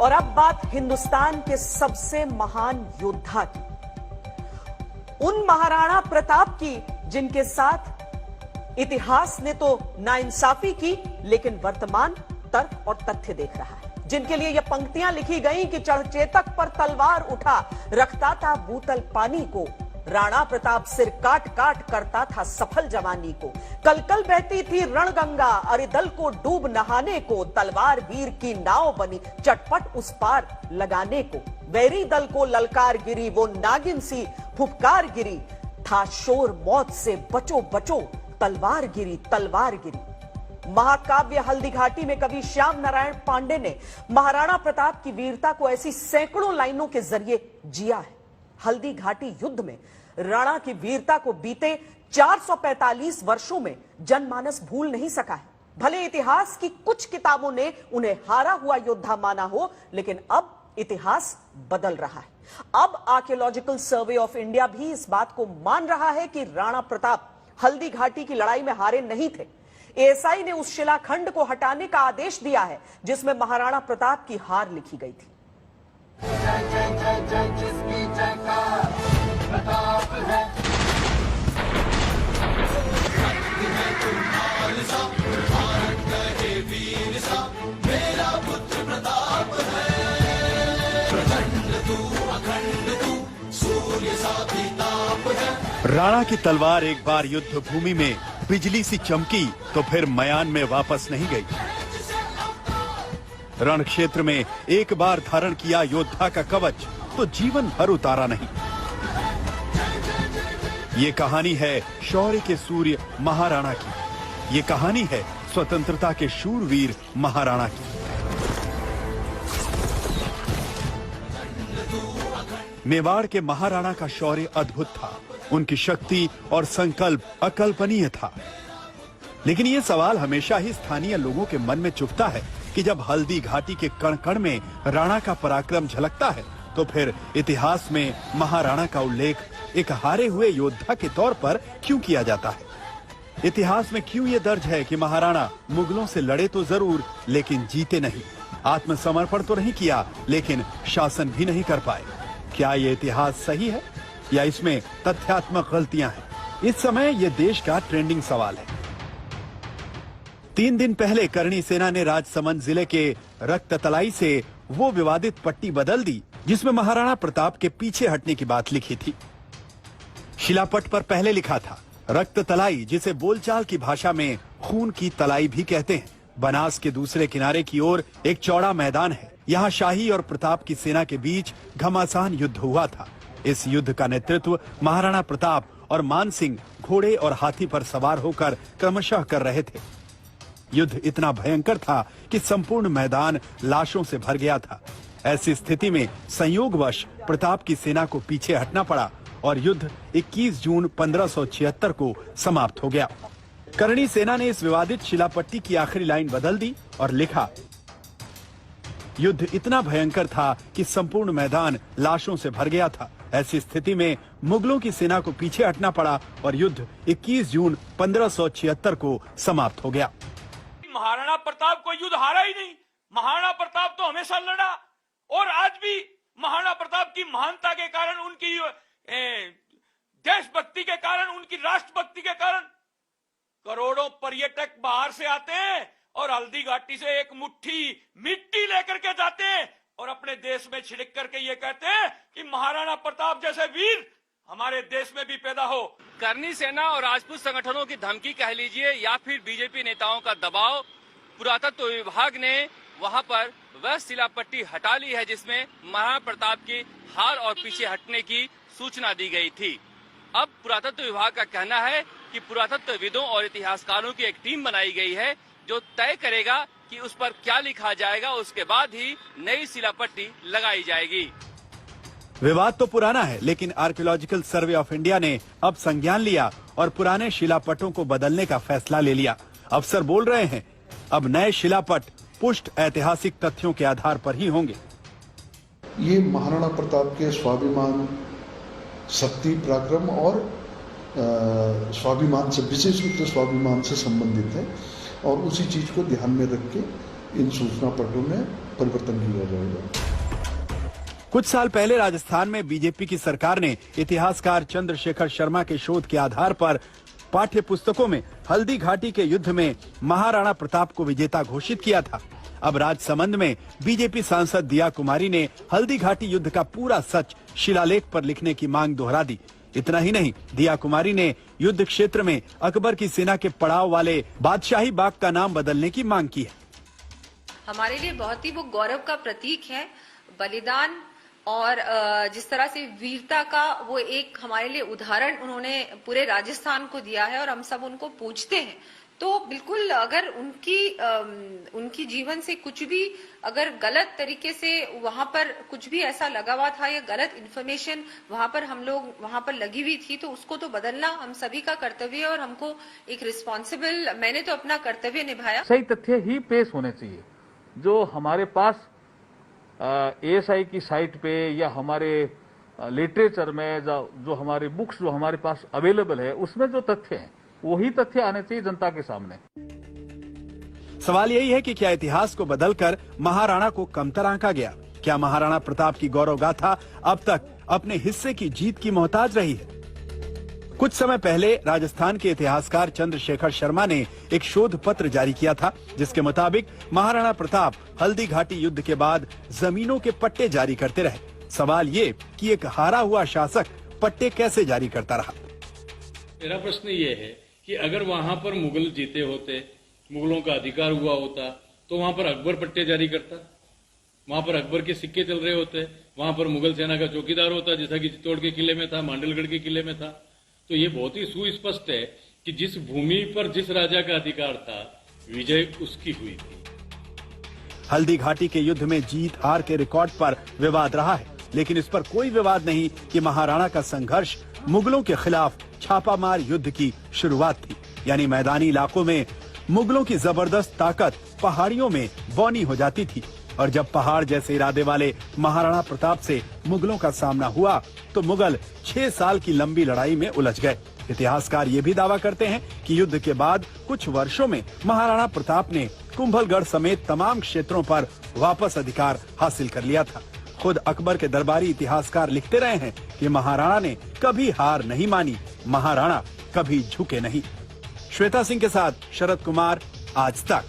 और अब बात हिंदुस्तान के सबसे महान योद्धा की, उन महाराणा प्रताप की जिनके साथ इतिहास ने तो नाइंसाफी की, लेकिन वर्तमान तर्क और तथ्य देख रहा है। जिनके लिए यह पंक्तियां लिखी गई कि चढ़चेतक पर तलवार उठा, रखता था बूतल पानी को, राणा प्रताप सिर काट काट करता था सफल जवानी को, कल कल बहती थी रणगंगा, अरे दल को डूब नहाने को, तलवार वीर की नाव बनी चटपट उस पार लगाने को, वैरी दल को ललकार गिरी वो नागिन सी फुफकार गिरी, था शोर मौत से बचो बचो, तलवार गिरी तलवार गिरी। महाकाव्य हल्दी घाटी में कवि श्याम नारायण पांडे ने महाराणा प्रताप की वीरता को ऐसी सैकड़ों लाइनों के जरिए जिया है। हल्दी घाटी युद्ध में राणा की वीरता को बीते 445 वर्षों में जनमानस भूल नहीं सका है। भले इतिहास की कुछ किताबों ने उन्हें हारा हुआ योद्धा माना हो, लेकिन अब इतिहास बदल रहा है। अब आर्कियोलॉजिकल सर्वे ऑफ इंडिया भी इस बात को मान रहा है कि राणा प्रताप हल्दी घाटी की लड़ाई में हारे नहीं थे। एएसआई ने उस शिलाखंड को हटाने का आदेश दिया है जिसमें महाराणा प्रताप की हार लिखी गई थी। जय जय जय जय जिसकी जयकार प्रताप है, मेरा पुत्र प्रताप है, प्रचंड तू अखंड तू, सूर्य सा भी ताप है। राणा की तलवार एक बार युद्ध भूमि में बिजली सी चमकी तो फिर मयान में वापस नहीं गई। रण क्षेत्र में एक बार धारण किया योद्धा का कवच तो जीवन भर उतारा नहीं। ये कहानी है शौर्य के सूर्य महाराणा की। ये कहानी है स्वतंत्रता के शूरवीर महाराणा की। मेवाड़ के महाराणा का शौर्य अद्भुत था। उनकी शक्ति और संकल्प अकल्पनीय था। लेकिन ये सवाल हमेशा ही स्थानीय लोगों के मन में चुभता है कि जब हल्दी घाटी के कण कण में राणा का पराक्रम झलकता है तो फिर इतिहास में महाराणा का उल्लेख एक हारे हुए योद्धा के तौर पर क्यों किया जाता है? इतिहास में क्यों ये दर्ज है कि महाराणा मुगलों से लड़े तो जरूर लेकिन जीते नहीं, आत्मसमर्पण तो नहीं किया लेकिन शासन भी नहीं कर पाए? क्या ये इतिहास सही है या इसमें तथ्यात्मक गलतियां हैं? इस समय ये देश का ट्रेंडिंग सवाल है। 3 दिन पहले करणी सेना ने राजसमंद जिले के रक्ततलाई से वो विवादित पट्टी बदल दी जिसमें महाराणा प्रताप के पीछे हटने की बात लिखी थी। शिलापट पर पहले लिखा था रक्ततलाई, जिसे बोलचाल की भाषा में खून की तलाई भी कहते हैं। बनास के दूसरे किनारे की ओर एक चौड़ा मैदान है। यहाँ शाही और प्रताप की सेना के बीच घमासान युद्ध हुआ था। इस युद्ध का नेतृत्व महाराणा प्रताप और मान सिंह घोड़े और हाथी पर सवार होकर क्रमशः कर रहे थे। युद्ध इतना भयंकर था कि संपूर्ण मैदान लाशों से भर गया था। ऐसी स्थिति में संयोगवश प्रताप की सेना को पीछे हटना पड़ा और युद्ध 21 जून 1576 को समाप्त हो गया। करणी सेना ने इस विवादित शिलापट्टी की आखिरी लाइन बदल दी और लिखा, युद्ध इतना भयंकर था कि संपूर्ण मैदान लाशों से भर गया था। ऐसी स्थिति में मुगलों की सेना को पीछे हटना पड़ा और युद्ध 21 जून 1576 को समाप्त हो गया। महाराणा प्रताप को युद्ध हारा ही नहीं। महाराणा प्रताप तो हमेशा लड़ा और आज भी महाराणा प्रताप की महानता के कारण, उनकी देशभक्ति के कारण, उनकी राष्ट्रभक्ति के कारण करोड़ों पर्यटक बाहर से आते हैं और हल्दी घाटी से एक मुट्ठी मिट्टी लेकर के जाते हैं और अपने देश में छिड़क करके ये कहते हैं कि महाराणा प्रताप जैसे वीर हमारे देश में भी पैदा हो। करणी सेना और राजपूत संगठनों की धमकी कह लीजिए या फिर बीजेपी नेताओं का दबाव, पुरातत्व विभाग ने वहां पर वह शिलापट्टी हटा ली है जिसमें महाराणा प्रताप की हार और पीछे हटने की सूचना दी गई थी। अब पुरातत्व विभाग का कहना है कि पुरातत्वविदों और इतिहासकारों की एक टीम बनाई गई है जो तय करेगा कि उस पर क्या लिखा जाएगा। उसके बाद ही नई शिलापट्टी लगाई जाएगी। विवाद तो पुराना है, लेकिन आर्कियोलॉजिकल सर्वे ऑफ इंडिया ने अब संज्ञान लिया और पुराने शिलापटों को बदलने का फैसला ले लिया। अफसर बोल रहे हैं अब नए शिलापट पुष्ट ऐतिहासिक तथ्यों के आधार पर ही होंगे। ये महाराणा प्रताप के स्वाभिमान, शक्ति, पराक्रम और स्वाभिमान से, विशेष रूप से स्वाभिमान से संबंधित है और उसी चीज को ध्यान में रख के इन सूचना पटों में परिवर्तन किया जाएगा। कुछ साल पहले राजस्थान में बीजेपी की सरकार ने इतिहासकार चंद्रशेखर शर्मा के शोध के आधार पर पाठ्य पुस्तकों में हल्दी घाटी के युद्ध में महाराणा प्रताप को विजेता घोषित किया था। अब राजसमंद में बीजेपी सांसद दिया कुमारी ने हल्दी घाटी युद्ध का पूरा सच शिलालेख पर लिखने की मांग दोहरा दी। इतना ही नहीं, दिया कुमारी ने युद्ध क्षेत्र में अकबर की सेना के पड़ाव वाले बादशाही बाग का नाम बदलने की मांग की है। हमारे लिए बहुत ही वो गौरव का प्रतीक है, बलिदान और जिस तरह से वीरता का वो एक हमारे लिए उदाहरण उन्होंने पूरे राजस्थान को दिया है और हम सब उनको पूछते हैं। तो बिल्कुल अगर उनकी जीवन से कुछ भी अगर गलत तरीके से वहां पर कुछ भी ऐसा लगा हुआ था या गलत इन्फॉर्मेशन वहां पर हम लोग वहां पर लगी हुई थी, तो उसको तो बदलना हम सभी का कर्तव्य है और हमको एक रिस्पॉन्सिबल, मैंने तो अपना कर्तव्य निभाया। सही तथ्य ही पेश होने चाहिए। जो हमारे पास ASI की साइट पे या हमारे लिटरेचर में जो हमारे बुक्स जो हमारे पास अवेलेबल है उसमें जो तथ्य हैं वही तथ्य आने चाहिए जनता के सामने। सवाल यही है कि क्या इतिहास को बदलकर महाराणा को कमतर आंका गया? क्या महाराणा प्रताप की गौरव गाथा अब तक अपने हिस्से की जीत की मोहताज रही है? कुछ समय पहले राजस्थान के इतिहासकार चंद्रशेखर शर्मा ने एक शोध पत्र जारी किया था, जिसके मुताबिक महाराणा प्रताप हल्दी घाटी युद्ध के बाद जमीनों के पट्टे जारी करते रहे। सवाल ये कि एक हारा हुआ शासक पट्टे कैसे जारी करता रहा? मेरा प्रश्न ये है कि अगर वहां पर मुगल जीते होते, मुगलों का अधिकार हुआ होता, तो वहां पर अकबर पट्टे जारी करता, वहां पर अकबर के सिक्के चल रहे होते, वहां पर मुगल सेना का चौकीदार होता, जैसा कि चित्तौड़ के किले में था, मांडलगढ़ के किले में था। तो ये बहुत ही सुस्पष्ट है कि जिस भूमि पर जिस राजा का अधिकार था, विजय उसकी हुई थी। हल्दी घाटी के युद्ध में जीत हार के रिकॉर्ड पर विवाद रहा है, लेकिन इस पर कोई विवाद नहीं कि महाराणा का संघर्ष मुगलों के खिलाफ छापामार युद्ध की शुरुआत थी। यानी मैदानी इलाकों में मुगलों की जबरदस्त ताकत पहाड़ियों में बौनी हो जाती थी, और जब पहाड़ जैसे इरादे वाले महाराणा प्रताप से मुगलों का सामना हुआ तो मुगल 6 साल की लंबी लड़ाई में उलझ गए। इतिहासकार ये भी दावा करते हैं कि युद्ध के बाद कुछ वर्षों में महाराणा प्रताप ने कुंभलगढ़ समेत तमाम क्षेत्रों पर वापस अधिकार हासिल कर लिया था। खुद अकबर के दरबारी इतिहासकार लिखते रहे हैं कि महाराणा ने कभी हार नहीं मानी, महाराणा कभी झुके नहीं। श्वेता सिंह के साथ शरद कुमार, आज तक।